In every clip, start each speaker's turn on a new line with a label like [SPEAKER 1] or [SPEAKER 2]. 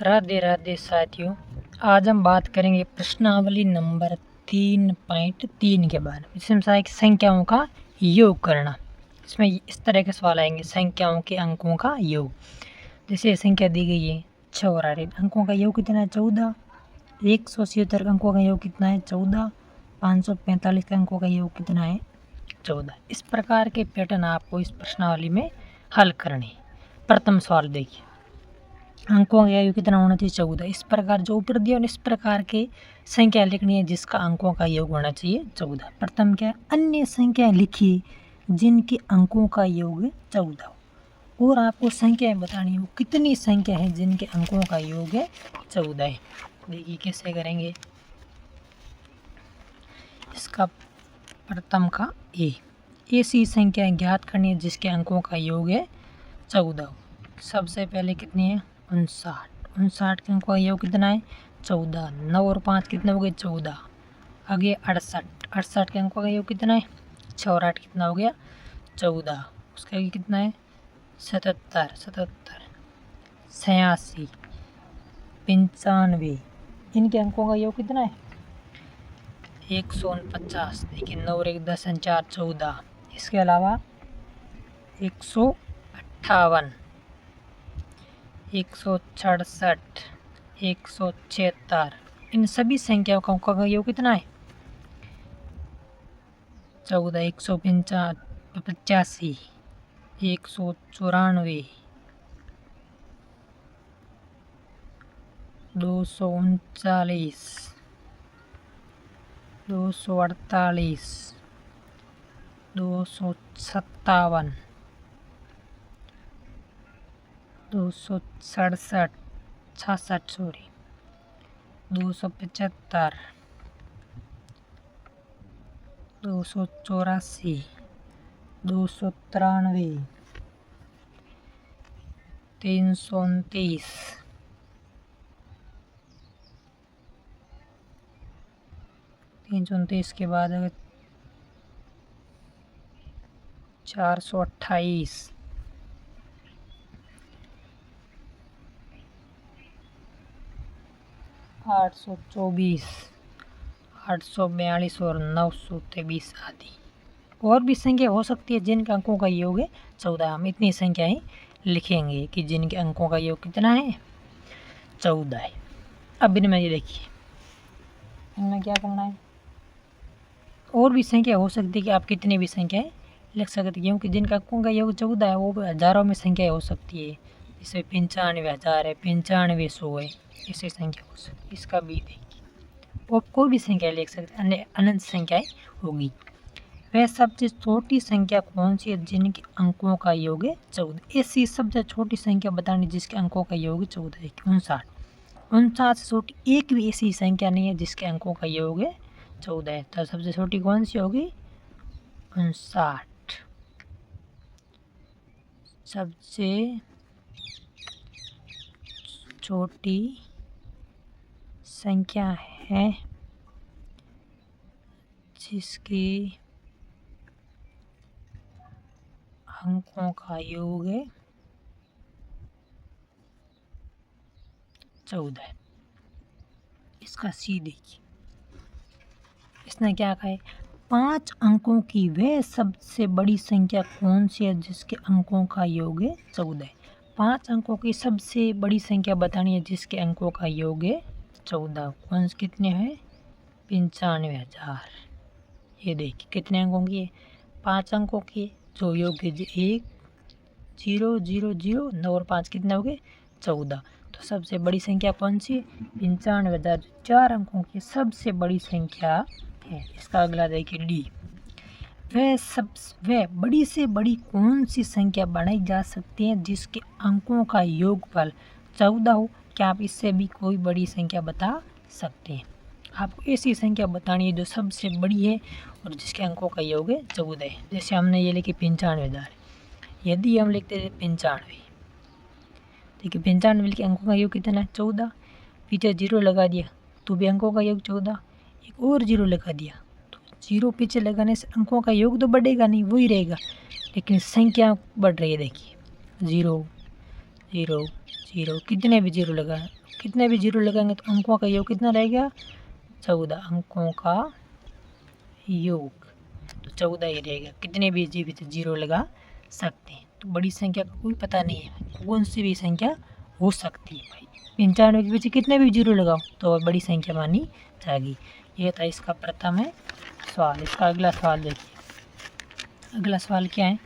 [SPEAKER 1] राधे राधे साथियों, आज हम बात करेंगे प्रश्नावली नंबर 3.3 के बारे में। इसमें संख्याओं का योग करना। इसमें इस तरह के सवाल आएंगे, संख्याओं के अंकों का योग। जैसे संख्या दी गई है 84, अंकों का योग कितना है 14। 177 अंकों का योग कितना है 14। 545 के अंकों का योग कितना है 14। इस प्रकार के पैटर्न आपको इस प्रश्नावली में हल करने। प्रथम सवाल देखिए, अंकों का योग कितना होना चाहिए 14। इस प्रकार जो ऊपर दिया इस प्रकार के संख्या लिखनी है जिसका अंकों का योग होना चाहिए 14। प्रथम क्या, अन्य संख्याएं लिखिए जिनके अंकों का योग 14 हो, और आपको संख्याएं बतानी हो कितनी संख्या है जिनके अंकों का योग है 14 है। देखिए कैसे करेंगे। इसका प्रथम का ऐसी संख्याएं ज्ञात करनी है जिसके अंकों का योग है 14 हो। सबसे पहले कितनी है 59 के अंकों का योग कितना है 14। 9 और 5 कितने हो गए 14। आगे 68 के अंकों का योग कितना है 6 और 8 कितना हो गया 14। उसका आगे कितना है 77 86 95। इनके अंकों का योग कितना है 149। देखिए 9 और 1 10 4 14। इसके अलावा 158 166 176। इन सभी संख्याओं का अंकों का योग कितना है 14। 185 194 239 248 257 267 275 284 293 329 329 के बाद अगर 428 824 842 और 923 आदि। और भी संख्या हो सकती है जिनके अंकों का योग है 14। हम इतनी संख्याएं लिखेंगे कि जिनके अंकों का योग कितना है 14 है। अब इनमें ये देखिए, इनमें क्या करना है, और भी संख्या हो सकती है कि आप कितनी भी संख्याएं लिख सकते हैं, क्योंकि जिनका अंकों का योग 14 है वो हज़ारों में संख्याएं हो सकती है। जैसे 95,000 है, 9500 है, ऐसी संख्या हो सकती है। इसका भी देखिए, आप कोई भी संख्या लिख सकते हैं, अन्य अनंत संख्याएं होगी। वह सबसे छोटी संख्या कौन सी है जिनके अंकों का योग है 14। ऐसी सबसे छोटी संख्या बतानी जिसके अंकों का योग है 14 है 59। 59 से छोटी एक भी ऐसी संख्या नहीं है जिसके अंकों का योग है 14 है। तो सबसे छोटी कौन सी होगी 59। सबसे छोटी संख्या है जिसके अंकों का योग है 14। इसका सी देखिए, इसने क्या कहा है 5 अंकों की वह सबसे बड़ी संख्या कौन सी है जिसके अंकों का योग है 14। 5 अंकों की सबसे बड़ी संख्या बतानी है जिसके अंकों का योग है 14। कौन से कितने हैं 95,000। ये देखिए कितने अंकों की है 5 अंकों की, जो योग है 1 0 0 0 9 और 5 कितने हो गए 14। तो सबसे बड़ी संख्या कौन सी 95,000, 4 अंकों की सबसे बड़ी संख्या है। इसका अगला देखिए डी, वह बड़ी से बड़ी कौन सी संख्या बनाई जा सकती है जिसके अंकों का योगफल 14 हो। क्या आप इससे भी कोई बड़ी संख्या बता सकते हैं। आपको ऐसी संख्या बतानी है जो सबसे बड़ी है और जिसके अंकों का योग है 14 है। जैसे हमने ये लिखी 95,000, यदि हम लिखते थे 95, देखिए 95 के अंकों का योग कितना है 14। पीछे 0 लगा दिया तो भी अंकों का योग 14। एक और 0 लगा दिया तो 0 पीछे लगाने से अंकों का योग तो बढ़ेगा नहीं, वही रहेगा, लेकिन संख्या बढ़ रही है। देखिए 0 0 0, कितने भी 0 लगा कितने भी जीरो लगाएंगे तो अंकों का योग कितना रहेगा, 14 अंकों का योग, तो 14 ही रहेगा। कितने भी जीरो लगा सकते हैं, तो बड़ी संख्या का कोई पता नहीं है, कौन सी भी संख्या हो सकती है भाई। 95 के पीछे कितने भी जीरो लगाओ तो बड़ी संख्या मानी जाएगी। ये था इसका प्रथम है सवाल। इसका अगला सवाल देखिए, अगला सवाल क्या है,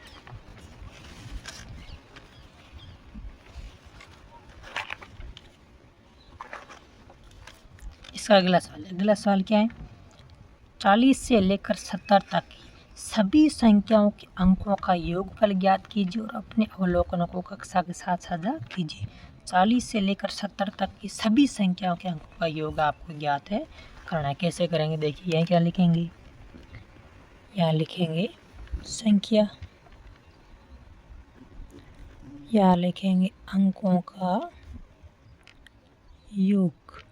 [SPEAKER 1] इसका अगला सवाल क्या है, 40 से लेकर 70 तक की सभी संख्याओं के अंकों का योगफल ज्ञात कीजिए और अपने अवलोकनों को कक्षा के साथ साझा कीजिए। 40 से लेकर 70 तक की सभी संख्याओं के अंकों का योग आपको ज्ञात है करना है। कैसे करेंगे देखिए, यहाँ क्या लिखेंगे, यहाँ लिखेंगे संख्या, यहाँ लिखेंगे अंकों का योग,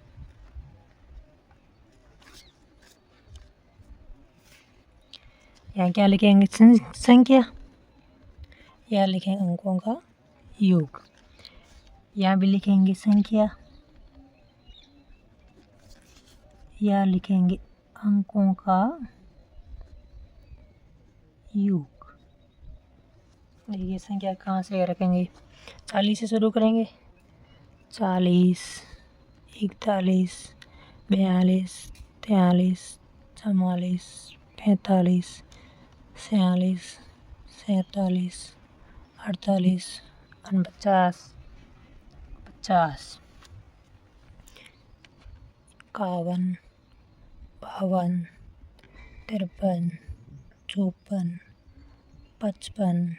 [SPEAKER 1] यहाँ क्या लिखेंगे संख्या, यहाँ लिखेंगे अंकों का योग, यहाँ भी लिखेंगे संख्या, यहाँ लिखेंगे अंकों का योग। देखिए संख्या कहाँ से रखेंगे, 40 से शुरू करेंगे, 40, 41, 42, 43, 44, 45, 46, 47, 48, 49, 50, 51, 52, 53, 54, 55,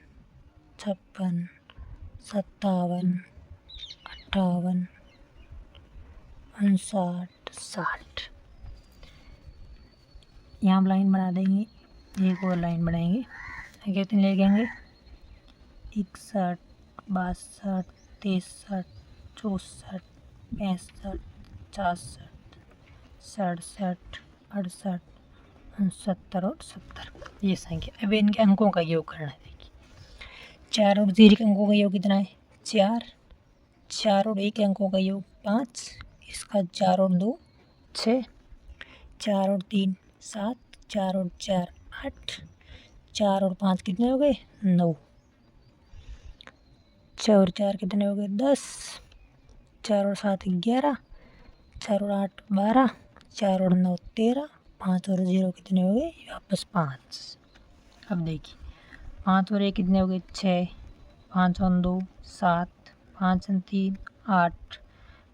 [SPEAKER 1] 56, 57, 58, 59, 60। यहाँ लाइन बना देंगे, एक और लाइन बनाएंगे, कितने लिखेंगे, 61, 62, 63, 64, 65, 66, 67, 68, 69 और 70 ये संख्या। अब इनके अंकों का योग करना है। देखिए 4 और 0 के अंकों का योग कितना है, 4, 4 और 1 अंकों का योग 5, इसका 4 और 2 6, 4 और 3 7, 4 और 4 8, 4 और 5 कितने हो गए 9, 4 और 4 कितने हो गए 10, 4 और 7 11, 4 और 8 12, 4 और 9 13, 5 और 0 कितने हो गए वापस 5। अब देखिए 5 और 1 कितने हो गए 6, 5 और 2 7, 5 और 3 8,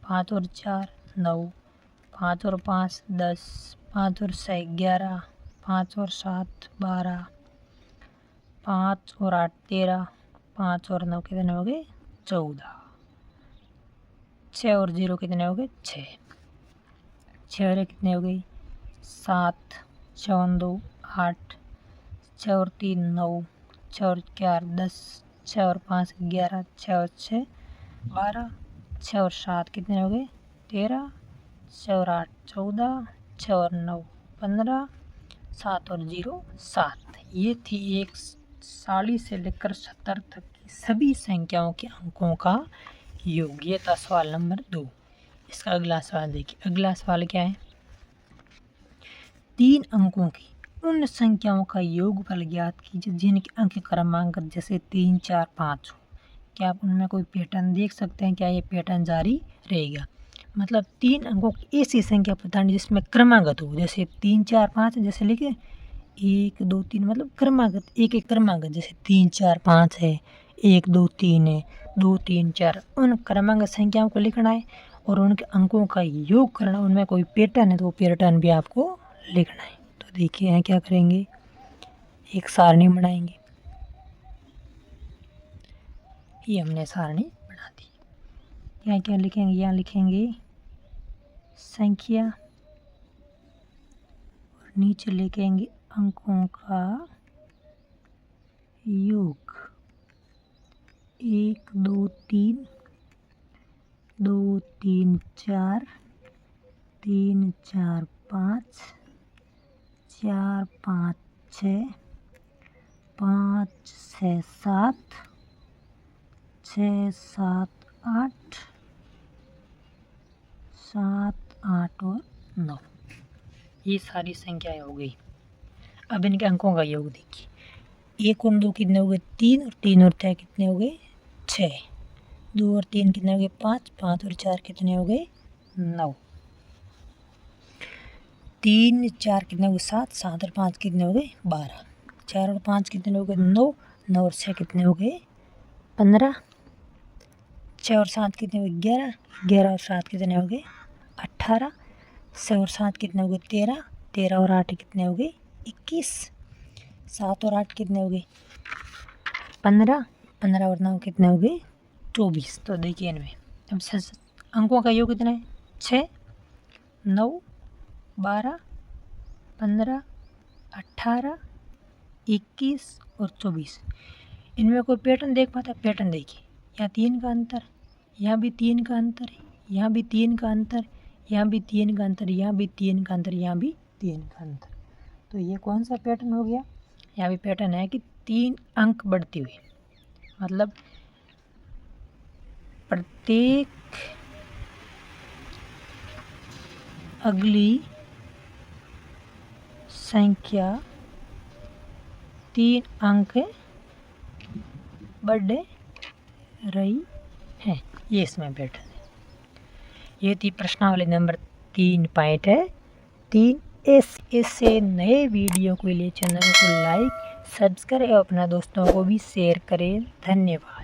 [SPEAKER 1] 5 और 4 9, 5 और 5 10, 5 और 6 11, 5 और 7 12, 5 और 8 13, 5 और 9 कितने हो गए 14, 6 और 0 कितने हो गए 6, 6 और 1 कितने हो गई 7, 6 और 2 8, 6 और 3 9, 6 और 4 10, 6 और 5 11, 6 और 6 12, 6 और 7 कितने हो गए 13, 6 और 8 14, 6 और 9 15, 7 और 0 7। ये थी एक 40 से लेकर 70 तक की सभी संख्याओं के अंकों का योग। ये था सवाल नंबर 2। इसका अगला सवाल देखिए, अगला सवाल क्या है, 3 अंकों की उन संख्याओं का योगफल ज्ञात कीजिए जिनके अंक क्रमांक जैसे 3 4 5 हो। क्या आप उनमें कोई पैटर्न देख सकते हैं, क्या ये पैटर्न जारी रहेगा, मतलब 3 अंकों की ऐसी संख्या पता नहीं जिसमें क्रमागत हो, जैसे 3 4 5 जैसे लिखे 1 2 3 मतलब क्रमागत, एक एक क्रमागत, जैसे 3 4 5 है 1 2 3 है 2 3 4, उन क्रमागत संख्याओं को लिखना है और उनके अंकों का योग करना, उनमें कोई पैटर्न है तो वो पैटर्न भी आपको लिखना है। तो देखिए यहाँ क्या करेंगे, एक सारणी बनाएंगे, ये हमने सारणी बना दी। यहाँ क्या लिखेंगे, यहाँ लिखेंगे संख्या और नीचे लिखेंगे अंकों का योग, 1 2 3 2 3 4 3 4 5 4 5 6 5 6 7 6 7 8 7, 8 और 9, ये सारी संख्याएं हो गई। अब इनके अंकों का योग देखिए, 1 और 2 कितने हो गए 3, और 3 और 4 कितने हो गए 6, 2 और 3 कितने हो गए 5, 5 और 4 कितने हो गए 9, 3 4 कितने हो गए 7, 7 और 5 कितने हो गए 12, 4 और 5 कितने हो गए 9, 9 और 6 कितने हो गए 15, 6 और 7 कितने हो गए 11, 11 और 7 कितने हो गए 18, 6 और 7 कितने हो गए 13, 13 और 8 कितने हो गए 21, 7 और 8 कितने हो गए 15, 15 और 9 कितने हो गए 24। तो देखिए इनमें अब अंकों का योग कितना है 6, 9, 12, 15, 18, 21 और 24। इनमें कोई पैटर्न देख पाता? पैटर्न देखिए, यहाँ 3 का अंतर, यहाँ भी 3 का अंतर, यहाँ भी 3 का अंतर, यहाँ भी 3 का अंतर, यहाँ भी 3 का अंतर, यहाँ भी 3 का अंतर। तो ये कौन सा पैटर्न हो गया? यहाँ भी पैटर्न है कि 3 अंक बढ़ती हुई, मतलब प्रत्येक अगली संख्या 3 अंक बढ़ रही है, ये इसमें पैटर्न है। ये थी प्रश्नावली नंबर 3.3। इससे नए वीडियो के लिए चैनल को लाइक, सब्सक्राइब और अपना दोस्तों को भी शेयर करें। धन्यवाद।